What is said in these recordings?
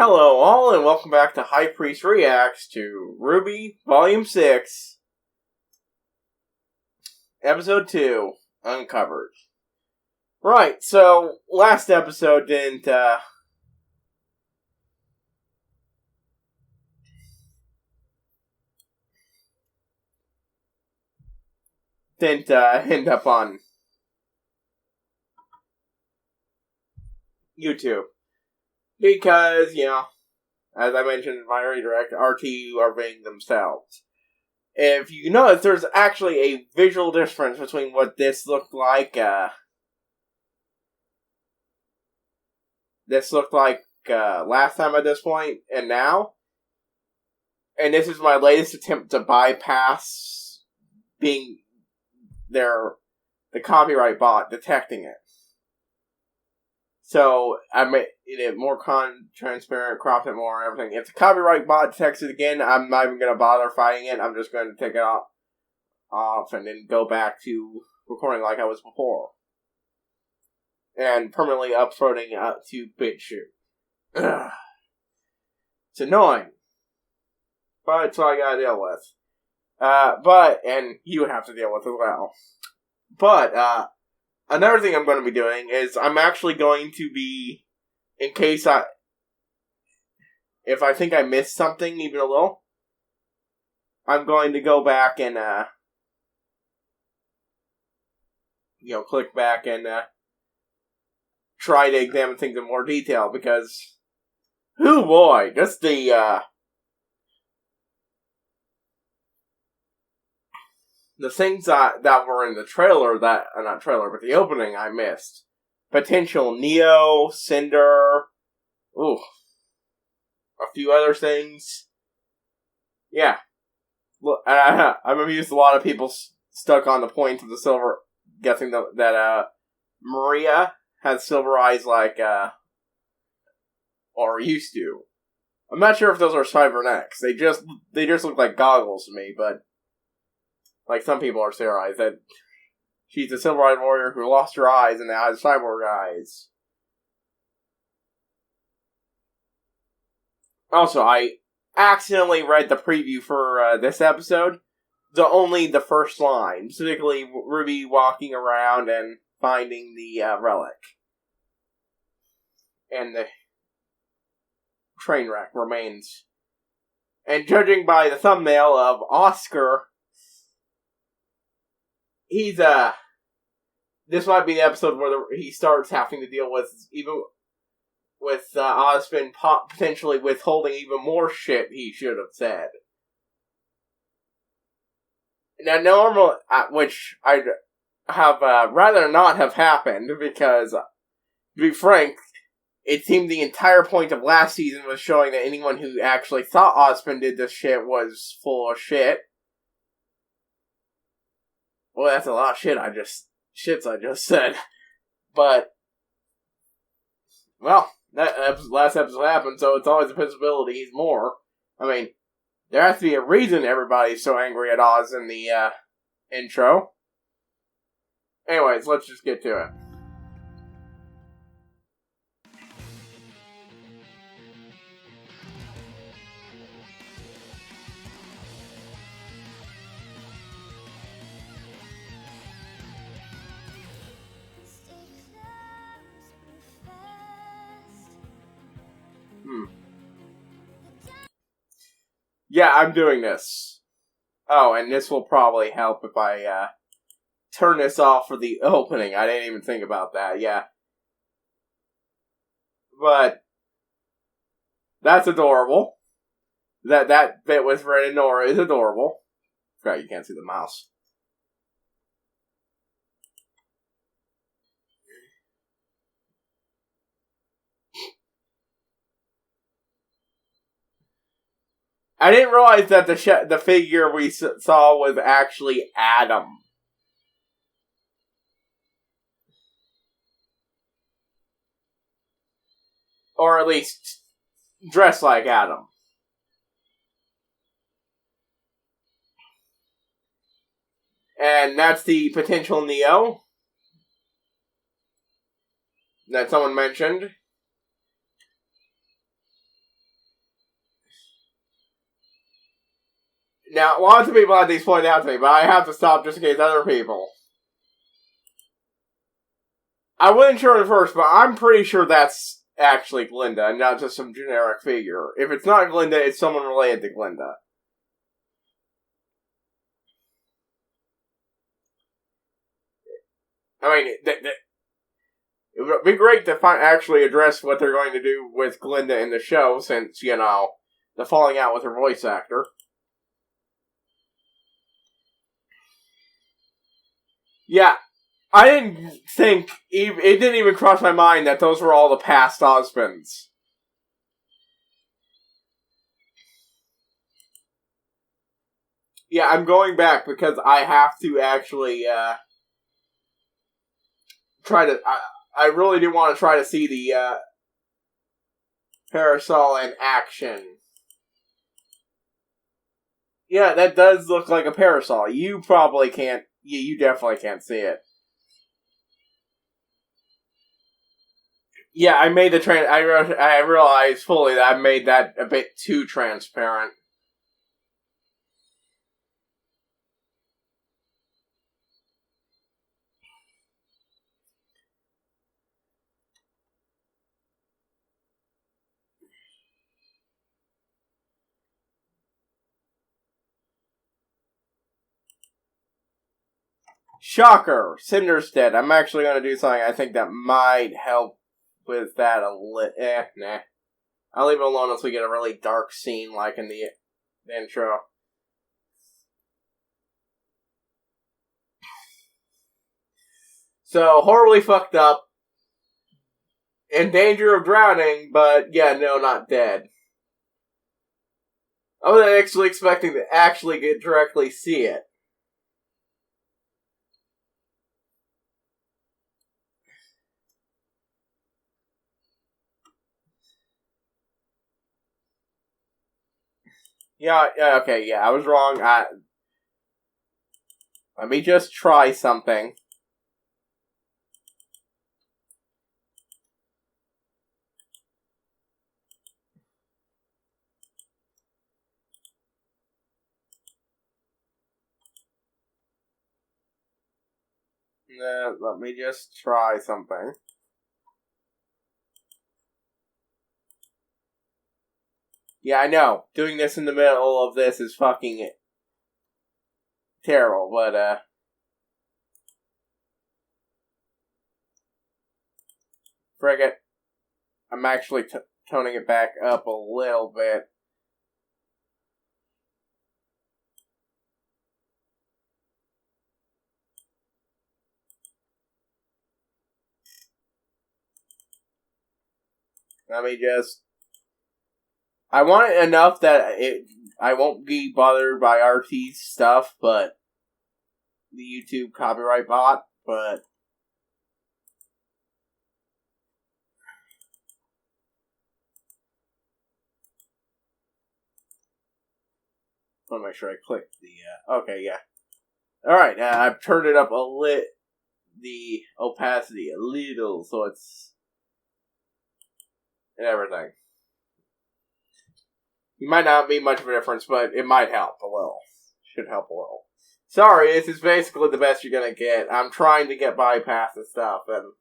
Hello all, and welcome back to HighPriest Reacts to RWBY Volume 6, Episode 2, Uncovered. Right, so last episode didn't end up on YouTube. Because, as I mentioned in my redirect, RTU are being themselves. If you notice, there's actually a visual difference between what this looked like, last time at this point, and now. And this is my latest attempt to bypass being the copyright bot detecting it. So, I made it more transparent, cropped it more, and everything. If the copyright bot detects it again, I'm not even going to bother fighting it. I'm just going to take it off and then go back to recording like I was before. And permanently uploading to BitChute. It's annoying. But it's what I gotta deal with. And you have to deal with as well. But, another thing I'm going to be doing is I'm actually going to be, in case if I think I missed something even a little, I'm going to go back and, click back and, try to examine things in more detail, because, oh boy, just the things that were in the trailer, not trailer, but the opening, I missed. Potential Neo, Cinder, a few other things. Yeah. Look, I'm amused a lot of people stuck on the point of the silver, guessing that Maria has silver eyes like, or used to. I'm not sure if those are cybernetics. They just look like goggles to me, but like some people are theorized that she's a silver-eyed warrior who lost her eyes and now has cyborg eyes. Also, I accidentally read the preview for this episode. Only the first line, specifically Ruby walking around and finding the relic. And the train wreck remains. And judging by the thumbnail of Oscar, this might be the episode where he starts having to deal with Ozpin potentially withholding even more shit he should have said. Now, which I'd have rather not have happened, because, to be frank, it seemed the entire point of last season was showing that anyone who actually thought Ozpin did this shit was full of shit. Well, that's a lot of shits I just said. But, well, that last episode happened, so it's always a possibility he's more. I mean, there has to be a reason everybody's so angry at Oz in the, intro. Anyways, let's just get to it. Yeah, I'm doing this. Oh, and this will probably help if I, turn this off for the opening. I didn't even think about that, yeah. But, that's adorable. That bit with Red and Nora is adorable. Forgot you can't see the mouse. I didn't realize that the figure we saw was actually Adam. Or at least dressed like Adam. And that's the potential Neo that someone mentioned. Now, lots of people had these pointed out to me, but I have to stop just in case other people. I wasn't sure at first, but I'm pretty sure that's actually Glinda, and not just some generic figure. If it's not Glinda, it's someone related to Glinda. I mean, it would be great to actually address what they're going to do with Glinda in the show, since, you know, the falling out with her voice actor. Yeah, I didn't think, it didn't even cross my mind that those were all the past husbands. Yeah, I'm going back because I have to actually, try to, I really do want to try to see the, parasol in action. Yeah, that does look like a parasol. You probably can't, you definitely can't see it. Yeah, I made the I realized fully that I made that a bit too transparent. Shocker! Cinder's dead. I'm actually going to do something I think that might help with that a little. Nah. I'll leave it alone unless we get a really dark scene like in the intro. So, horribly fucked up. In danger of drowning, but yeah, no, not dead. I was actually expecting to actually get directly see it. Yeah, okay, yeah, I was wrong. Let me just try something. Let me just try something. Yeah, I know. Doing this in the middle of this is fucking terrible, but, frig it. I'm actually toning it back up a little bit. Let me just... I want it enough that I won't be bothered by RT's stuff, but... the YouTube copyright bot, but... I want to make sure I click the, okay, yeah. Alright, I've turned it up the opacity a little, so it's... and everything. It might not be much of a difference, but it might help a little. Should help a little. Sorry, this is basically the best you're gonna get. I'm trying to get bypass and stuff, and...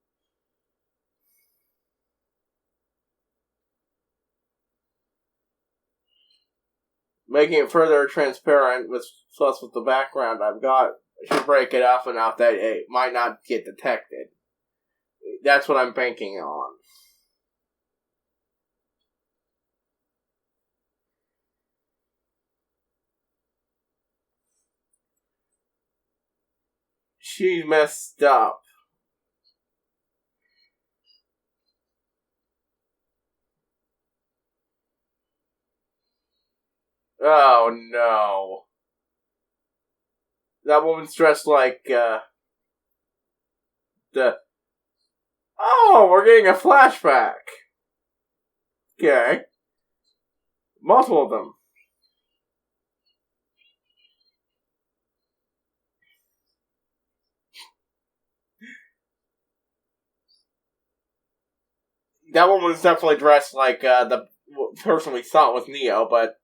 making it further transparent, plus with the background I've got, I should break it off enough that it might not get detected. That's what I'm banking on. She messed up. Oh no. That woman's dressed like, oh, we're getting a flashback. Okay. Multiple of them. That one was definitely dressed like the person we thought was Neo, but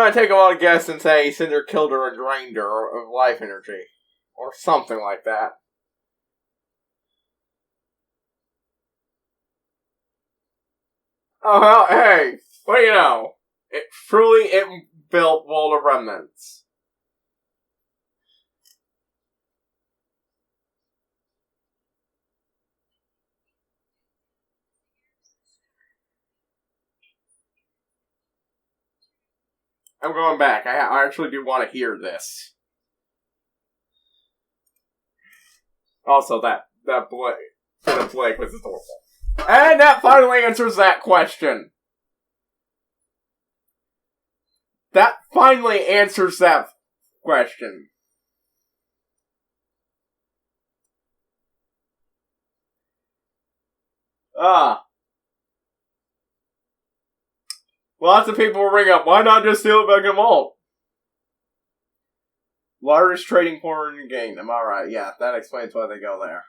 gonna take a wild guess and say Cinder killed her and drained her of life energy. Or something like that. Oh, well, hey, what do you know? It built World of Remnants. I'm going back. I actually do want to hear this. Also, that Blake was adorable. And that finally answers that question. That finally answers that question. Lots of people will ring up, why not just steal it back in Vault? Largest trading portal in the game, am I right? Yeah, that explains why they go there.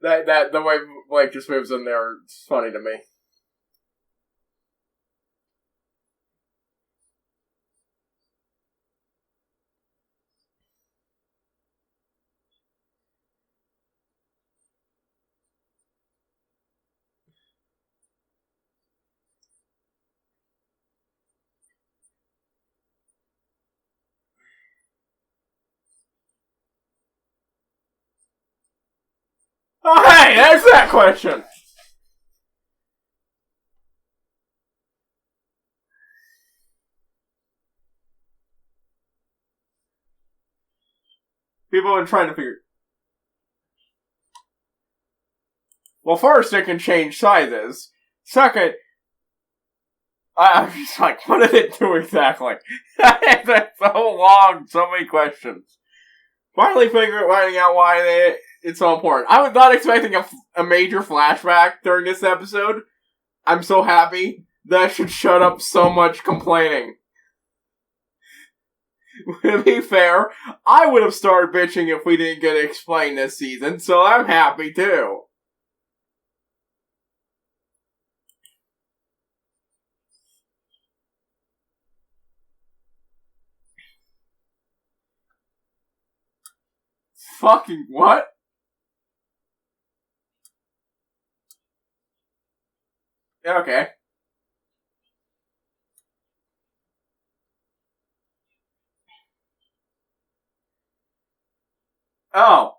The way Blake just moves in there, it's funny to me. Oh, hey, there's that question! People have been trying to figure... Well, first, it can change sizes. Second, I'm just like, what did it do exactly? That's so long, so many questions. Finally finding out why it's so important. I was not expecting a major flashback during this episode. I'm so happy. That should shut up so much complaining. To be fair, I would have started bitching if we didn't get it explained this season, so I'm happy too. Fucking what? Okay. Oh.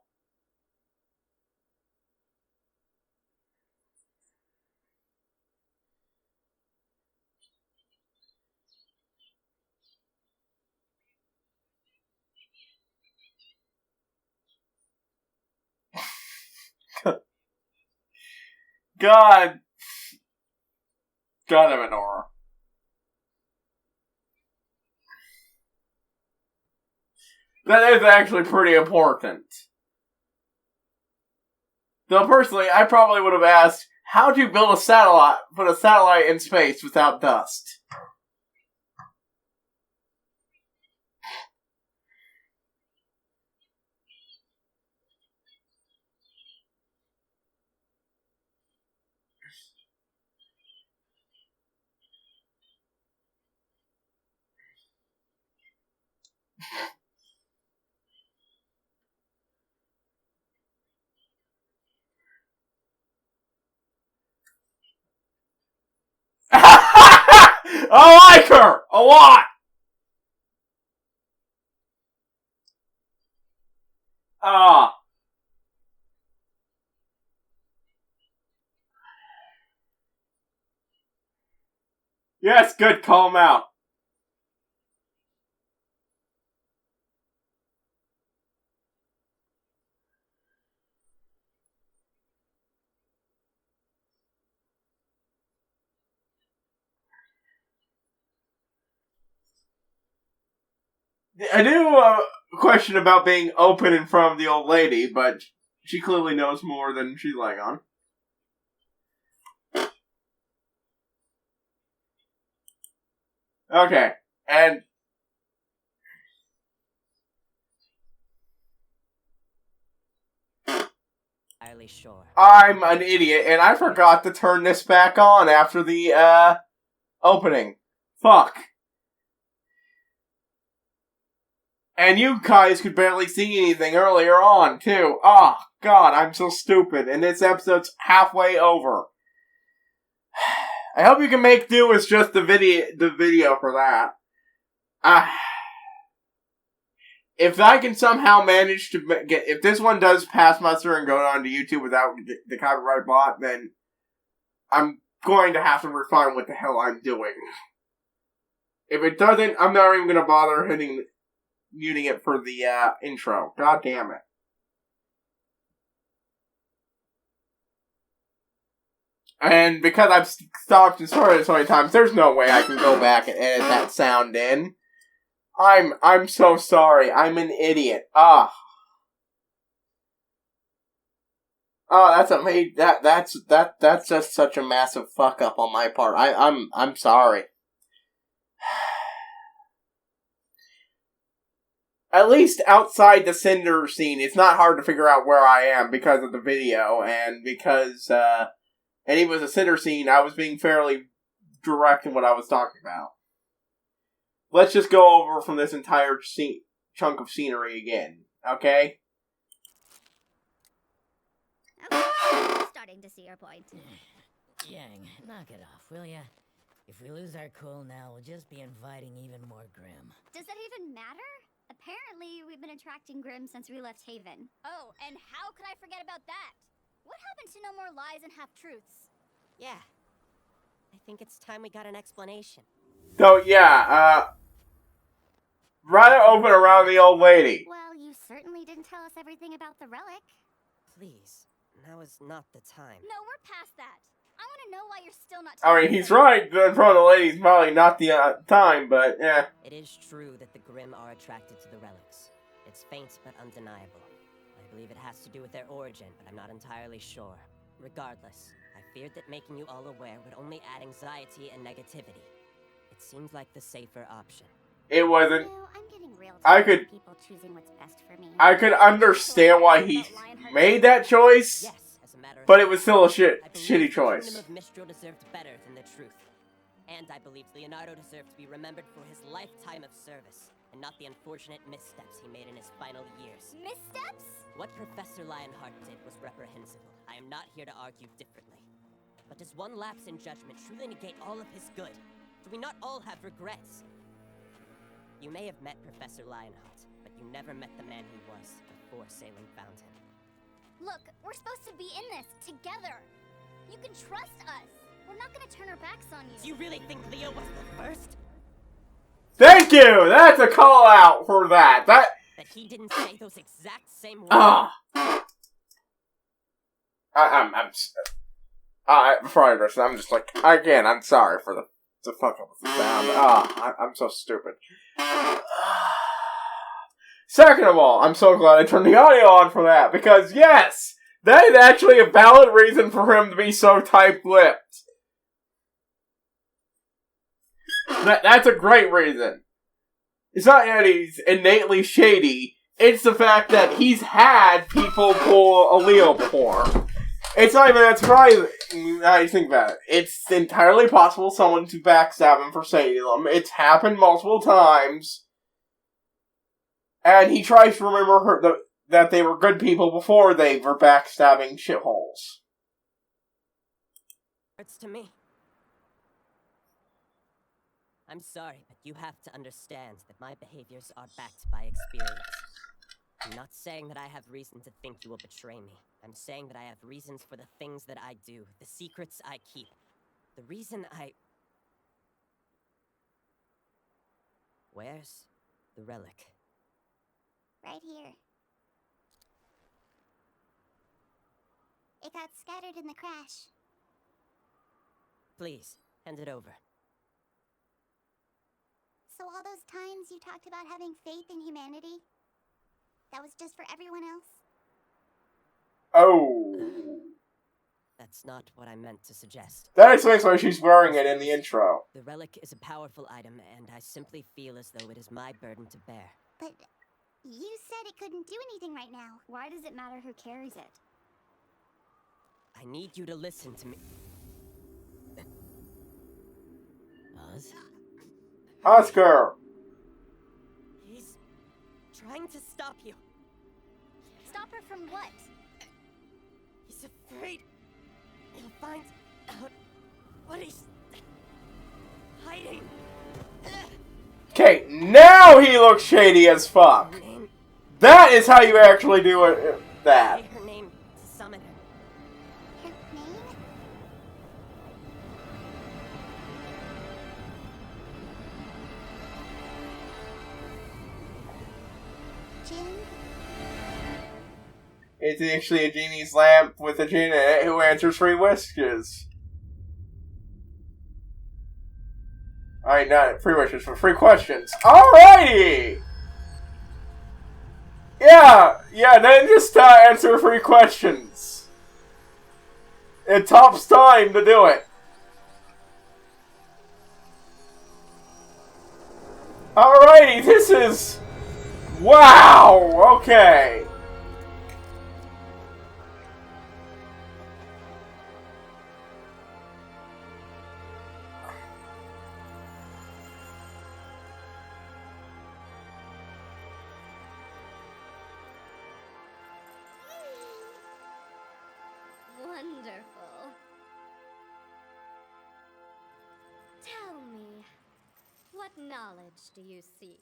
God. God of an aura. That is actually pretty important. Though personally, I probably would have asked, how'd you build put a satellite in space without dust? I like her a lot. Yes, good. Call him out. I do question about being open in front of the old lady, but she clearly knows more than she's letting on. Okay, and entirely sure. I'm an idiot, and I forgot to turn this back on after the, opening. Fuck. And you guys could barely see anything earlier on, too. Oh, God, I'm so stupid, and this episode's halfway over. I hope you can make do with just the video for that. If I can somehow manage to get, if this one does pass muster and go on to YouTube without the copyright bot, then I'm going to have to refine what the hell I'm doing. If it doesn't, I'm not even going to bother muting it for the intro. God damn it. And because I've stopped and started so many times, there's no way I can go back and edit that sound in. I'm so sorry. I'm an idiot. Oh, that's amazing. That's just such a massive fuck up on my part. I'm sorry. At least outside the Cinder scene, it's not hard to figure out where I am because of the video, and because, and it was a Cinder scene, I was being fairly direct in what I was talking about. Let's just go over from this entire chunk of scenery again, okay? Okay, I'm starting to see your point. Yang, knock it off, will ya? If we lose our cool now, we'll just be inviting even more Grim. Does that even matter? Apparently, we've been attracting Grim since we left Haven. Oh, and how could I forget about that? What happened to no more lies and half-truths? Yeah. I think it's time we got an explanation. So, yeah, rather open around the old lady. Well, you certainly didn't tell us everything about the relic. Please, now is not the time. No, we're past that. I want to know why you're still not I telling mean, he's us. right. In front of the lady's probably not the time, but yeah. It is true that the Grimm are attracted to the relics. It's faint but undeniable. I believe it has to do with their origin, but I'm not entirely sure. Regardless, I feared that making you all aware would only add anxiety and negativity. It seemed like the safer option. It wasn't. Well, I'm getting real I tired could- of people choosing what's best for me. I could understand why he made that choice, Yes, as a matter of but it fact, was still a I believe shitty the choice. Kingdom of Mistral deserved better than the truth. And I believed Leonardo deserved to be remembered for his lifetime of service, and not the unfortunate missteps he made in his final years. Missteps? What Professor Lionheart did was reprehensible. I am not here to argue differently. But does one lapse in judgment truly negate all of his good? Do we not all have regrets? You may have met Professor Lionheart, but you never met the man he was before Sailing found him. Look, we're supposed to be in this together. You can trust us. We're not gonna turn our backs on you. Do you really think Leo was the first? Thank you! That's a call out for that. That. That he didn't say those exact same words? Ah. Before I address it, I'm just like, again, I'm sorry for the fuck up with the sound. I'm so stupid. Second of all, I'm so glad I turned the audio on for that, because yes, that is actually a valid reason for him to be so tight-lipped. That's a great reason. It's not that he's innately shady, it's the fact that he's had people pull a Leo before. It's not even that surprising how you think about it. It's entirely possible someone to backstab him for Salem. It's happened multiple times. And he tries to remember that they were good people before they were backstabbing shitholes. Hurts to me. I'm sorry, but you have to understand that my behaviors are backed by experience. I'm not saying that I have reason to think you will betray me. I'm saying that I have reasons for the things that I do, the secrets I keep. The reason I... Where's the relic? Right here. It got scattered in the crash. Please, hand it over. So all those times you talked about having faith in humanity, that was just for everyone else? Oh. That's not what I meant to suggest. That explains why she's wearing it in the intro. The relic is a powerful item, and I simply feel as though it is my burden to bear. But you said it couldn't do anything right now. Why does it matter who carries it? I need you to listen to me. Oz? Oscar! He's trying to stop you. Stop her from what? He's afraid he'll find out what he's hiding. Okay, now he looks shady as fuck. Her name. That is how you actually do it. That. Say her name to summon her. Her name? Jin? It's actually a genie's lamp with a genie in it who answers 3 wishes. Alright, not 3 wishes, but 3 questions. Alrighty! Yeah, then just answer 3 questions. It tops time to do it. Alrighty, this is... Wow! Okay. Wonderful. Tell me, what knowledge do you seek?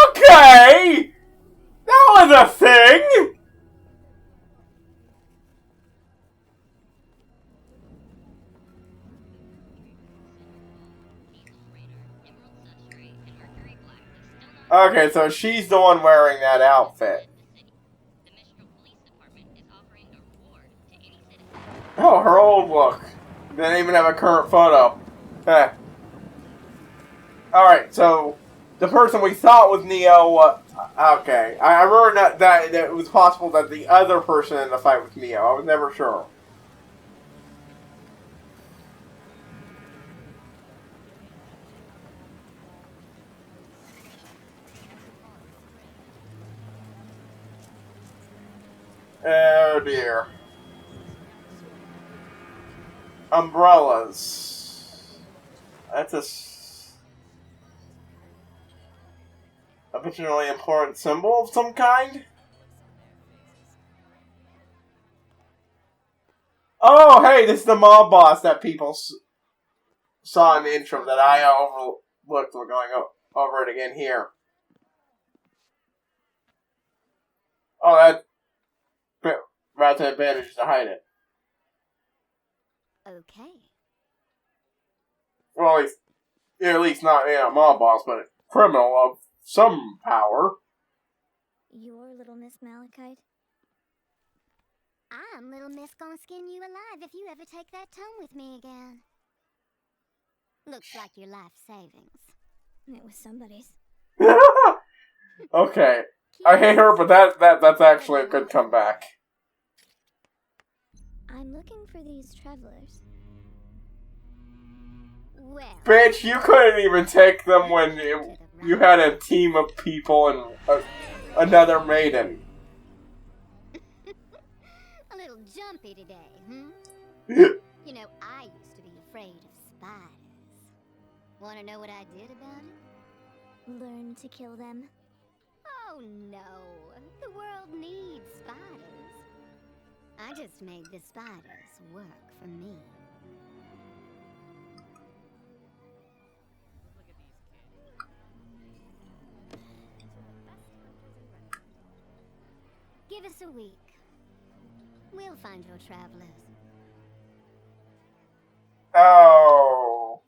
Okay! That was a thing! Okay, so she's the one wearing that outfit. Oh, her old look. Didn't even have a current photo. Heh. Alright, so the person we thought was Neo, okay. I remember that it was possible that the other person in the fight was Neo. I was never sure. Oh dear. Umbrellas. That's a particularly important symbol of some kind? Oh, hey, this is the mob boss that people saw in the intro that I overlooked. We're going over it again here. Oh, that route to advantage to hide it. Okay. Well, at least not mob boss, but a criminal of some power. You're Little Miss Malachite? I'm Little Miss gonna skin you alive if you ever take that tone with me again. Looks like your life savings. It was somebody's. Okay. I hate her, but that's actually a good comeback. I'm looking for these travelers. Well, Bitch, you couldn't even take them when you had a team of people and another maiden. a little jumpy today, hmm? You know, I used to be afraid of spiders. Want to know what I did about it? Learn to kill them. Oh no, the world needs spiders. I just made the spiders work for me. Give us a week. We'll find your travelers. Oh.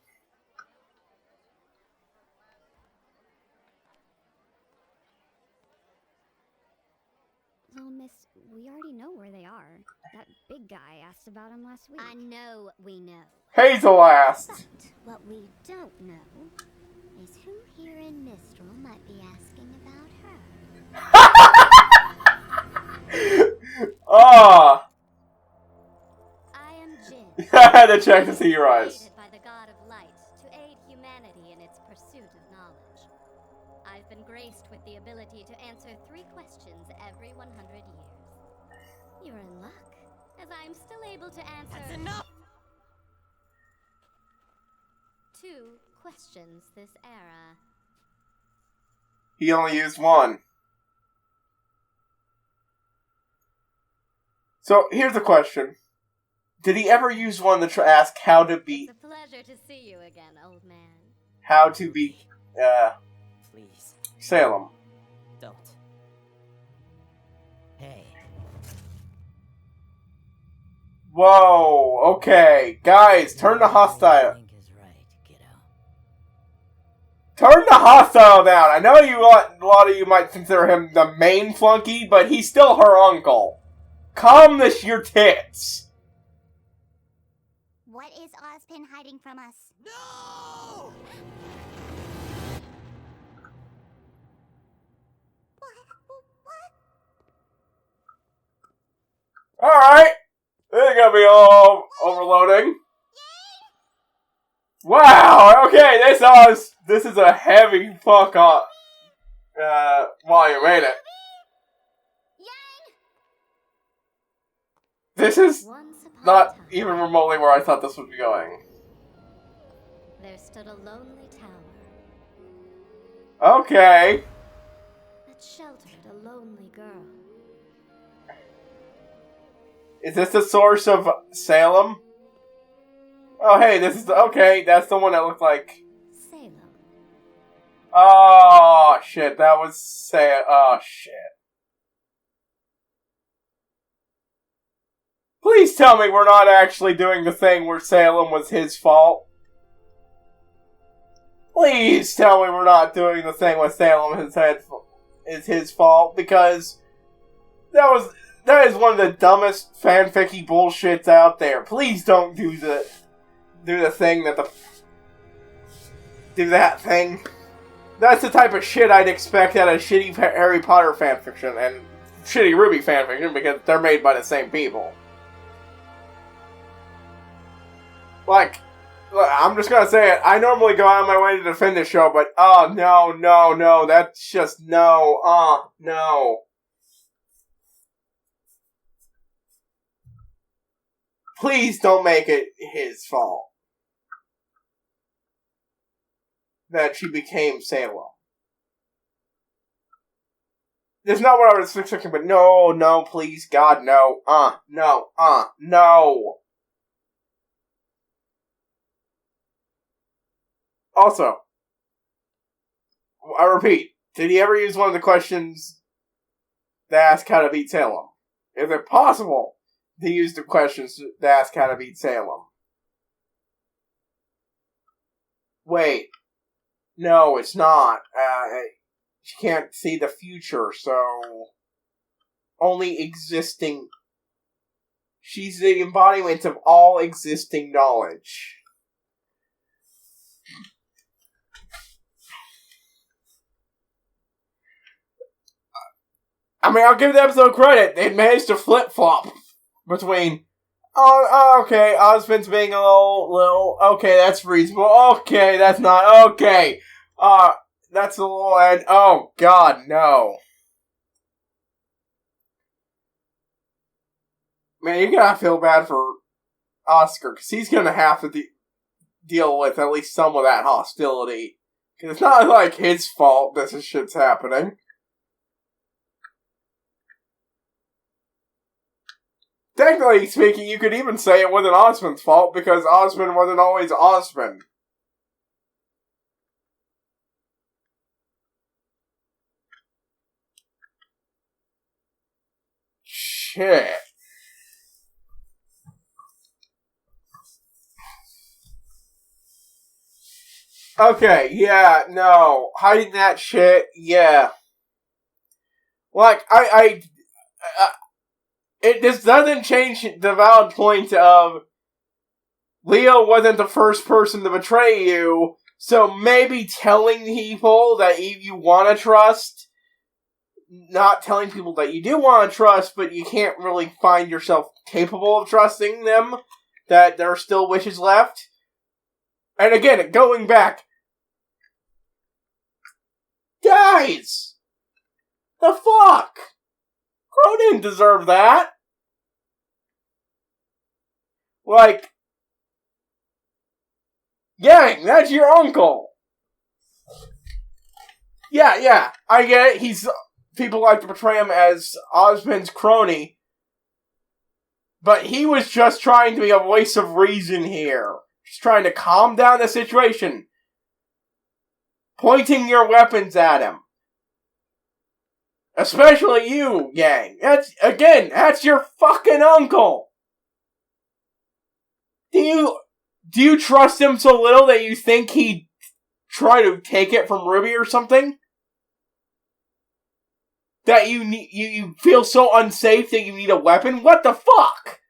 Little Miss, we already know where they are. That big guy asked about them last week. I know we know. Hazel asked. But what we don't know is who here in Mistral might be asking about her. Ah. I am Jin. I had to check to see your eyes. Created by the God of Light to aid humanity in its pursuit of knowledge. I've been graced with the ability to answer 3 questions every 100 years. You're in luck, as I'm still able to answer That's enough! 2 questions this era. He only used one. So, here's a question. Did he ever use one to ask how to beat... It's a pleasure to see you again, old man. How to beat, Please, Salem? don't. Hey, Whoa, okay. Guys, turn to hostile. I think is right, kiddo. Turn to hostile down. I know a lot of you might consider him the main flunky, but he's still her uncle. Calm your tits. What is Ozpin hiding from us? No! Alright. This is gonna be all overloading. Wow, okay, this is a heavy fuck up, while you made it. This is not even remotely where I thought this would be going. There stood a lonely tower Okay. that sheltered a lonely girl. Is this the source of Salem? Oh, hey, okay, that's the one that looked like... Salem. Oh, shit, that was oh, shit. Please tell me we're not actually doing the thing where Salem was his fault. Please tell me we're not doing the thing with Salem is his fault, because that is one of the dumbest fanficky bullshits out there. Please don't do the thing do that thing. That's the type of shit I'd expect out of shitty Harry Potter fanfiction and shitty RWBY fanfiction, because they're made by the same people. Like, I'm just gonna say it. I normally go out of my way to defend this show, but oh no, that's just no, no. Please don't make it his fault that she became Salem. That's not what I was expecting, but no, please, God, no, no. Also, I repeat, did he ever use one of the questions that ask how to beat Salem? Is it possible to use the questions that ask how to beat Salem? Wait. No, it's not. She can't see the future, so... Only existing... She's the embodiment of all existing knowledge. I mean, I'll give the episode credit. They managed to flip-flop between, okay, Ozpin's being a little, okay, that's reasonable, okay, that's not, okay, that's a little, and, oh, God, no. Man, you gotta feel bad for Oscar, because he's gonna have to deal with at least some of that hostility. Because it's not like his fault this shit's happening. Technically speaking, you could even say it wasn't Ozpin's fault, because Ozpin wasn't always Ozpin. Shit. Okay, yeah, no. Hiding that shit, yeah. Like, this doesn't change the valid point of Leo wasn't the first person to betray you, so maybe telling people that you want to trust, not telling people that you do want to trust, but you can't really find yourself capable of trusting them, that there are still wishes left. And again, going back, guys! The fuck? Crow didn't deserve that. Like, Yang, that's your uncle. Yeah, I get it. People like to portray him as Osmond's crony. But he was just trying to be a voice of reason here. Just trying to calm down the situation. Pointing your weapons at him. Especially you, Yang. That's your fucking uncle. Do you trust him so little that you think he'd try to take it from Ruby or something? That you feel so unsafe that you need a weapon? What the fuck?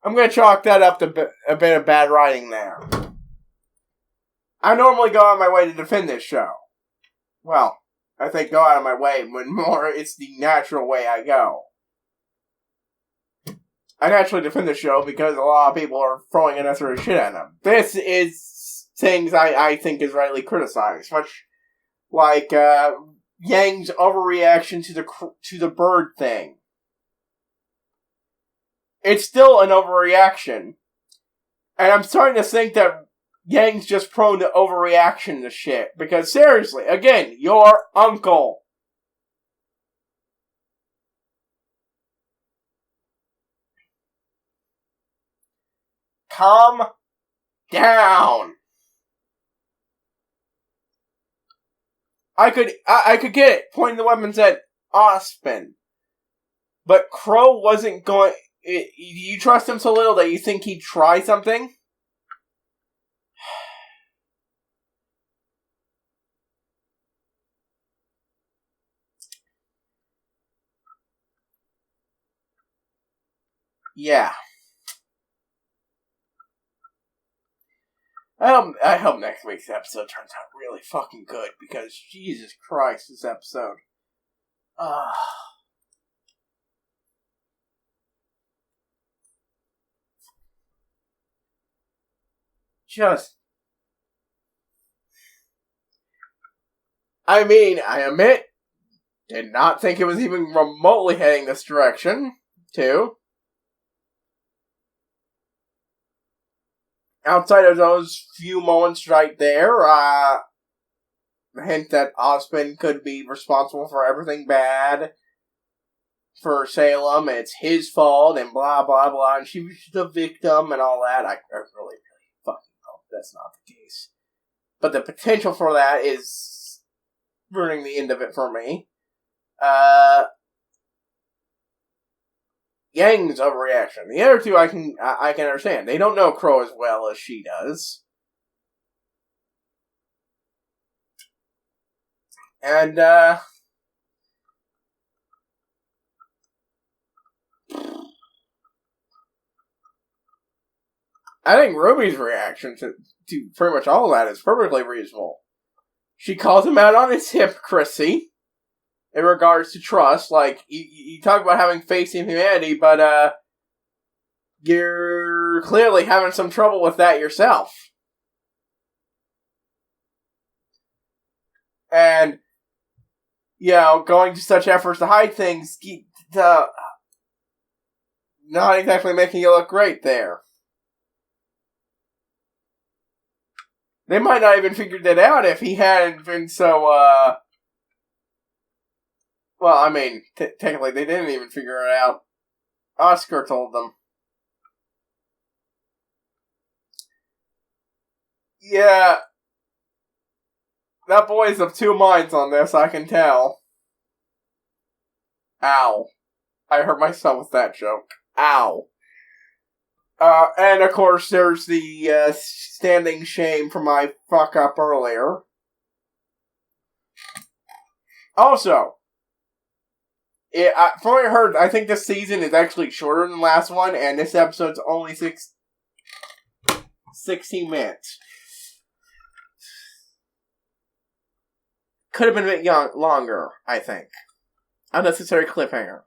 I'm gonna chalk that up to a bit of bad writing there. I normally go out of my way to defend this show. Well, I think go out of my way when more it's the natural way I go. I naturally defend the show because a lot of people are throwing unnecessary shit at them. This is things I think is rightly criticized. Much like Yang's overreaction to the bird thing. It's still an overreaction. And I'm starting to think that Yang's just prone to overreaction to shit. Because seriously, again, your uncle. Calm down. I could get it, pointing the weapons at Ospen. But Crow wasn't going... You trust him so little that you think he'd try something? Yeah. I hope next week's episode turns out really fucking good, because Jesus Christ, this episode. I mean, I admit, did not think it was even remotely heading this direction, too. Outside of those few moments right there, the hint that Osmond could be responsible for everything bad for Salem, it's his fault, and blah, blah, blah, and she was the victim and all that. I really fucking hope that's not the case. But the potential for that is ruining the end of it for me. Yang's overreaction. The other two I can understand. They don't know Crow as well as she does. And, I think Ruby's reaction to pretty much all of that is perfectly reasonable. She calls him out on his hypocrisy in regards to trust. Like, you talk about having faith in humanity, but, you're clearly having some trouble with that yourself. And, going to such efforts to hide things, not exactly making you look great there. They might not even figured that out if he hadn't been so, well, I mean, technically they didn't even figure it out. Oscar told them. Yeah. That boy's of two minds on this, I can tell. Ow. I hurt myself with that joke. Ow. And of course, there's the standing shame for my fuck up earlier. Also, from what I heard, I think this season is actually shorter than the last one, and this episode's only 16 minutes. Could have been a bit longer, I think. Unnecessary cliffhanger.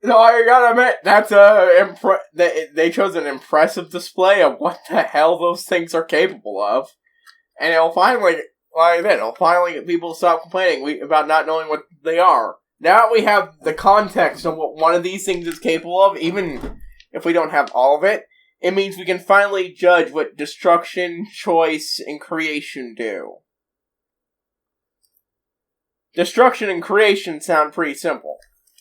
No, I gotta admit, that's they chose an impressive display of what the hell those things are capable of. And it'll finally, like I said, it'll finally get people to stop complaining about not knowing what they are. Now we have the context of what one of these things is capable of, even if we don't have all of it, it means we can finally judge what destruction, choice, and creation do. Destruction and creation sound pretty simple.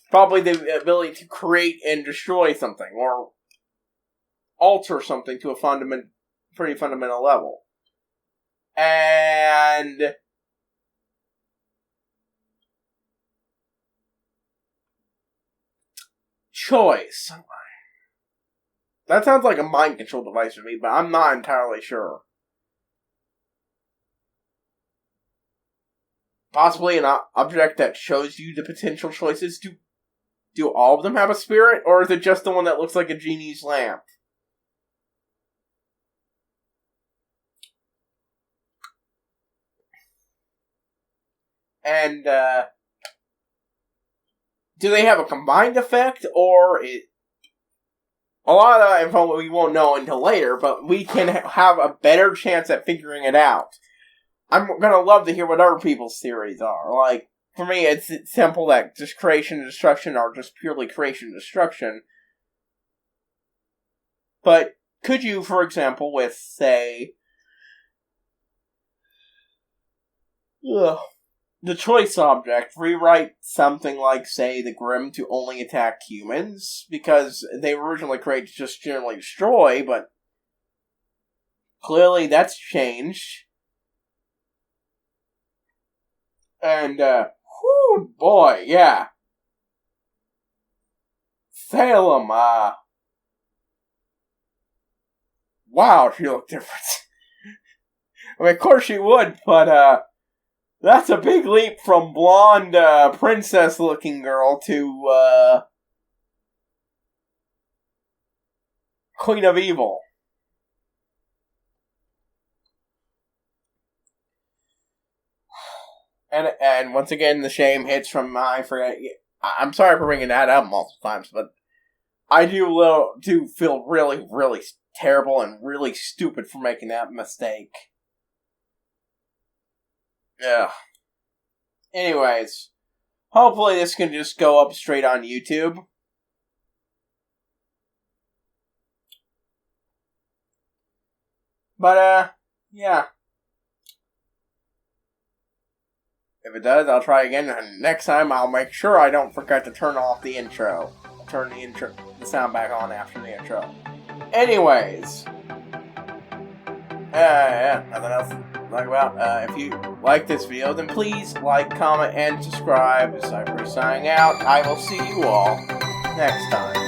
Probably the ability to create and destroy something, or alter something to a pretty fundamental level. And choice. That sounds like a mind control device to me, but I'm not entirely sure. Possibly an object that shows you the potential choices. Do all of them have a spirit, or is it just the one that looks like a genie's lamp? And, do they have a combined effect, or a lot of that info we won't know until later, but we can have a better chance at figuring it out. I'm gonna love to hear what other people's theories are. Like, for me, it's simple that just creation and destruction are just purely creation and destruction. But could you, for example, with, say, the choice object, rewrite something like, say, the Grimm to only attack humans? Because they were originally created to just generally destroy, but clearly that's changed. And, whew, boy, yeah. Salem, wow, she looked different. I mean, of course she would, but, that's a big leap from blonde, princess-looking girl to, Queen of Evil. And once again, the shame hits from I'm sorry for bringing that up multiple times, but I do feel really, really terrible and really stupid for making that mistake. Yeah. Anyways, hopefully this can just go up straight on YouTube. But, yeah. If it does, I'll try again, and next time I'll make sure I don't forget to turn off the intro. Turn the sound back on after the intro. Anyways. Yeah, nothing else to talk about. If you like this video, then please like, comment, and subscribe. This is HighPriest signing out. I will see you all next time.